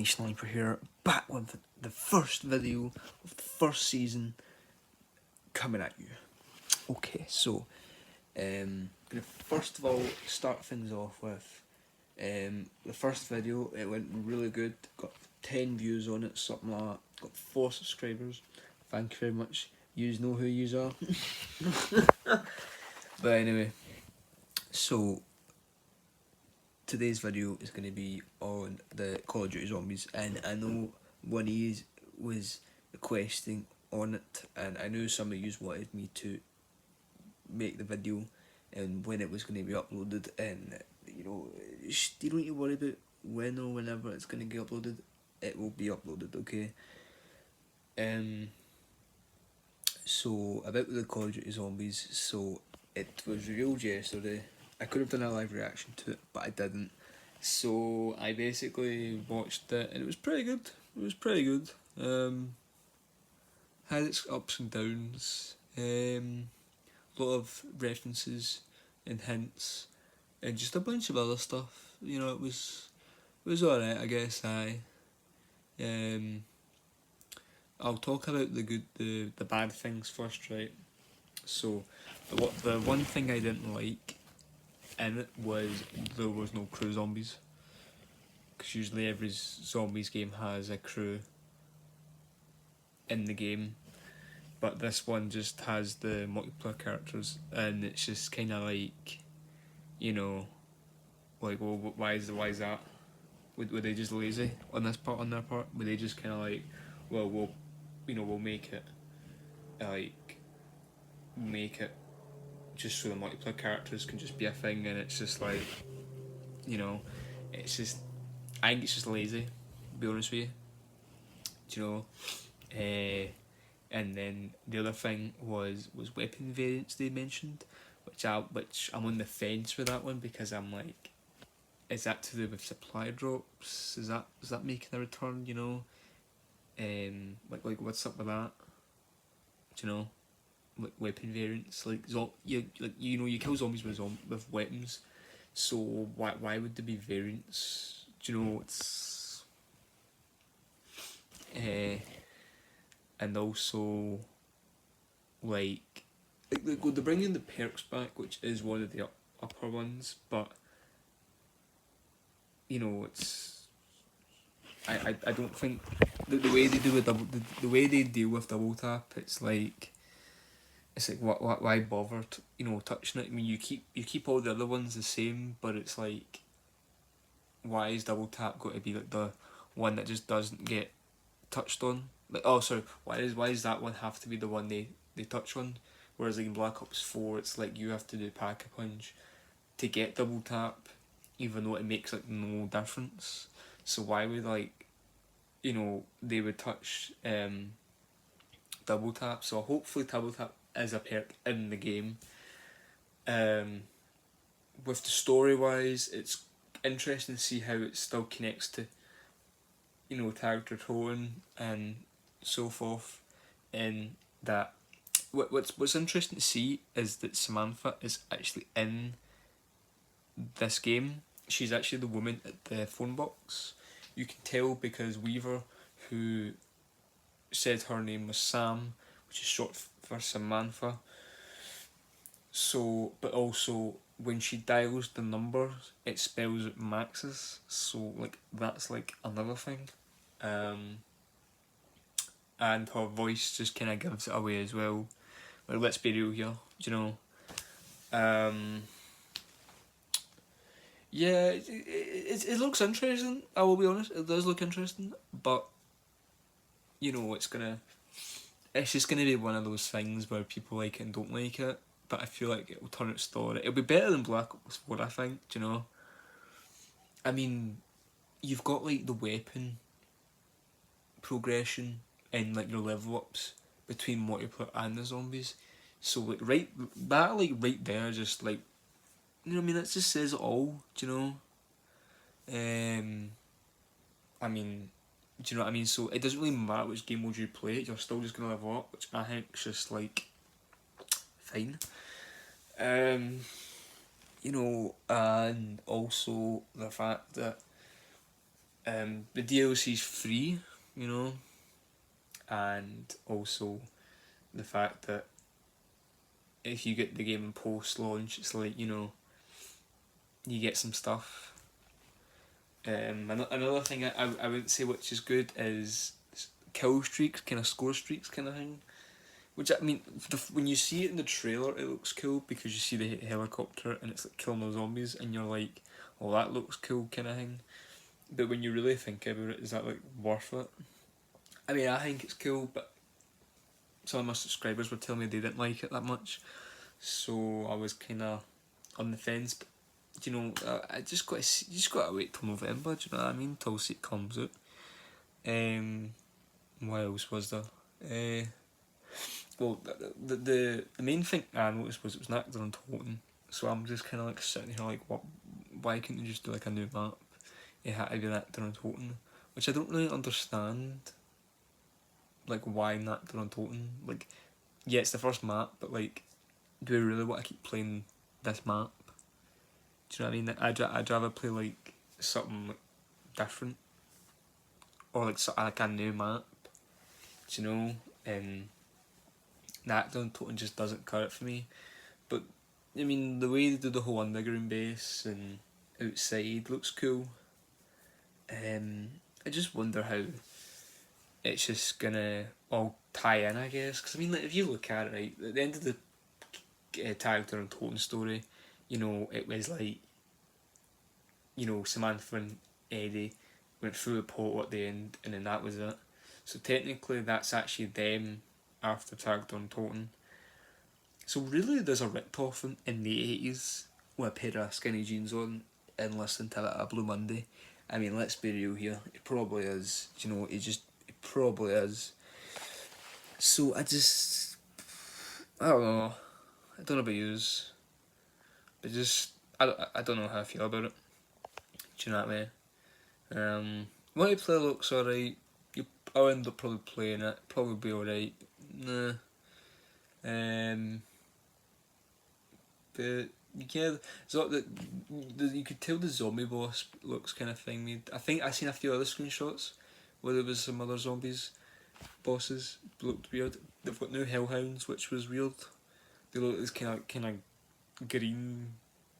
Sniper here, back with the first video of the first season coming at you. Okay, so I'm gonna first of all start things off with the first video. It went really good, got 10 views on it, something like that, got 4 subscribers. Thank you very much. Yous know who yous are. But anyway, so today's video is going to be on the COD Zombies, and I know one of you was requesting on it, and I knew some of you wanted me to make the video and when it was going to be uploaded, and you know, you don't need to worry about when or whenever it's going to get uploaded. It will be uploaded, okay? So about the Call of Duty Zombies, so it was revealed yesterday. I could have done a live reaction to it, but I didn't. So I basically watched it, and it was pretty good. It was pretty good. Had its ups and downs. A lot of references and hints, and just a bunch of other stuff. You know, it was alright, I guess. I'll talk about the bad things first, right? So, the one thing I didn't like in it was there was no crew zombies. Because usually every zombies game has a crew in the game, but this one just has the multiplayer characters, and it's just kind of like, you know, like, well, why is that? Were they just lazy on their part? Were they just kind of like, well, we'll make it just so the multiplayer characters can just be a thing, and it's just like, you know, it's just, I think it's just lazy, to be honest with you. Do you know? And then the other thing was weapon variants they mentioned, which I'm on the fence with that one, because I'm like, is that to do with supply drops? Is that making a return? You know, like what's up with that? Do you know, like weapon variants, like you kill zombies with weapons, so why would there be variants? Do you know, it's and also like they're bringing the perks back, which is one of the upper ones, but you know, it's I don't think the way they do with the way they deal with double tap, it's like why bother touching it? I mean, you keep all the other ones the same, but it's like, why is double tap got to be like the one that just doesn't get touched on? Like, oh sorry, why does that one have to be the one they touch on? Whereas like in Black Ops 4, it's like you have to do Pack-a-Punch to get double tap, even though it makes like no difference. So why would they would touch double tap? So hopefully double tap is a perk in the game. With the story wise, it's interesting to see how it still connects to character tone and so forth. And that what's interesting to see is that Samantha is actually in this game. She's actually the woman at the phone box. You can tell because Weaver, who said her name was Sam, which is short for Samantha. So, but also when she dials the numbers, it spells out Max's. So like that's like another thing. And her voice just kind of gives it away as well. Like, let's be real here, you know. Yeah, it looks interesting. I will be honest, it does look interesting, but you know, it's just gonna be one of those things where people like it and don't like it. But I feel like it will turn its story. It'll be better than Black Ops 4, I think. Do you know? I mean, you've got like the weapon progression and like your level ups between multiplayer and the zombies. So like right there, just like, you know what I mean, that just says it all. Do you know? I mean, do you know what I mean? So it doesn't really matter which game mode you play, you're still just gonna level up, which I think is just like fine. You know, and also the fact that The DLC's free, you know, and also the fact that if you get the game in post launch, it's like, you know, you get some stuff. Another thing I would say which is good is kill streaks, kind of score streaks kind of thing. Which I mean, when you see it in the trailer, it looks cool because you see the helicopter and it's like killing the zombies, and you're like, "Oh, that looks cool," kind of thing. But when you really think about it, is that like worth it? I mean, I think it's cool, but some of my subscribers were telling me they didn't like it that much, so I was kind of on the fence. But you know, I just got to you just got to wait till November. Do you know what I mean? Till it comes out. What else was there? Well, the main thing I noticed was it was an actor on Toten, so I'm just kind of like sitting here like, what? Why couldn't you just do like a new map? It had to be an actor on Toten, which I don't really understand. Like, why an actor on Toten? Like, yeah, it's the first map, but like, do we really want to keep playing this map? Do you know what I mean? I'd rather play like something like different, or like a new map. Do you know? The actor on Toten just doesn't cut it for me. But I mean, the way they do the whole underground base and outside looks cool. I just wonder how it's just gonna all tie in, I guess. Because I mean, like, if you look at it, right, at the end of the character and Toten story, you know, it was like, you know, Samantha and Eddie went through the portal at the end, and then that was it. So technically, that's actually them after Character and Toten. So really, there's a rip-off in the 80s with a pair of skinny jeans on and listening to a Blue Monday. I mean, let's be real here. It probably is. You know, it probably is. So I don't know. I don't know about yous, but I don't know how I feel about it. Do you know what I mean? Multiplayer looks alright. I'll end up probably playing it. Probably be alright. Nah. But yeah, so you could tell the zombie boss looks kind of thing made. I think I seen a few other screenshots where there was some other zombies bosses looked weird. They've got new hellhounds, which was weird. They look like kind of green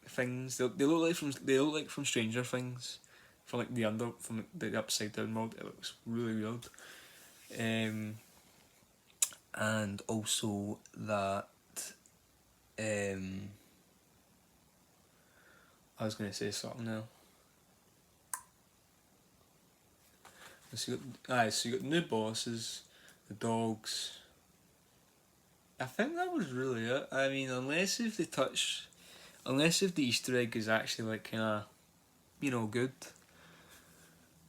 things. They look like from Stranger Things, from like from the upside down world. It looks really weird. And also that I was gonna say something now. So you got new bosses, the dogs. I think that was really it. I mean, unless if the Easter egg is actually like kind of, you know, good.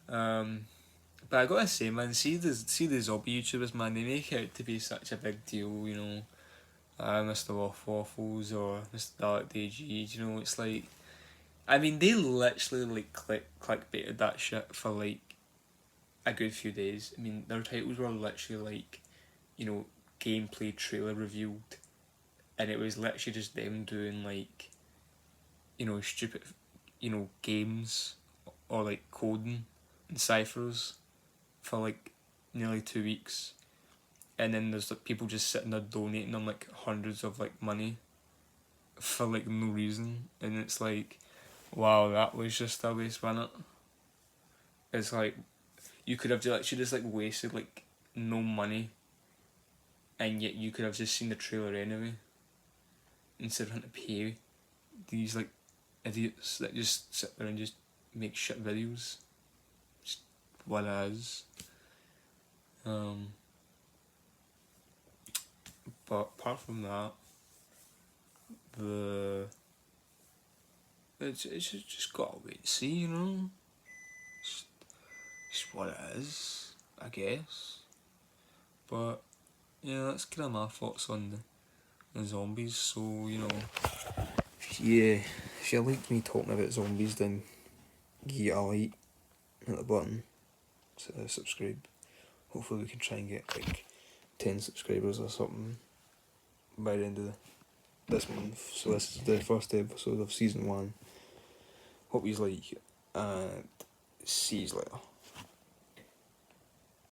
But I gotta say, man, see the zombie YouTubers, man, they make it out to be such a big deal, you know. Mr. Waffles or Mr. Dark DG, you know, it's like, I mean, they literally like clickbaited that shit for like a good few days. I mean, their titles were literally like, you know, gameplay trailer revealed, and it was literally just them doing like, you know, stupid, you know, games or like coding and ciphers for like nearly 2 weeks, and then there's like people just sitting there donating them like hundreds of like money for like no reason, and it's like, wow, that was just a waste, wasn't it? It's like you could have actually just like wasted like no money, and yet you could have just seen the trailer anyway instead of having to pay these like idiots that just sit there and just make shit videos. Just what it is. But apart from that, it's just gotta wait and see, you know. It's what it is, I guess. But yeah, that's kind of my thoughts on the zombies. So you know, if you like me talking about zombies, then give it a like, hit the button, subscribe. Hopefully we can try and get like 10 subscribers or something by the end of this month. So this is the first episode of season 1. Hope you like it. And See you later.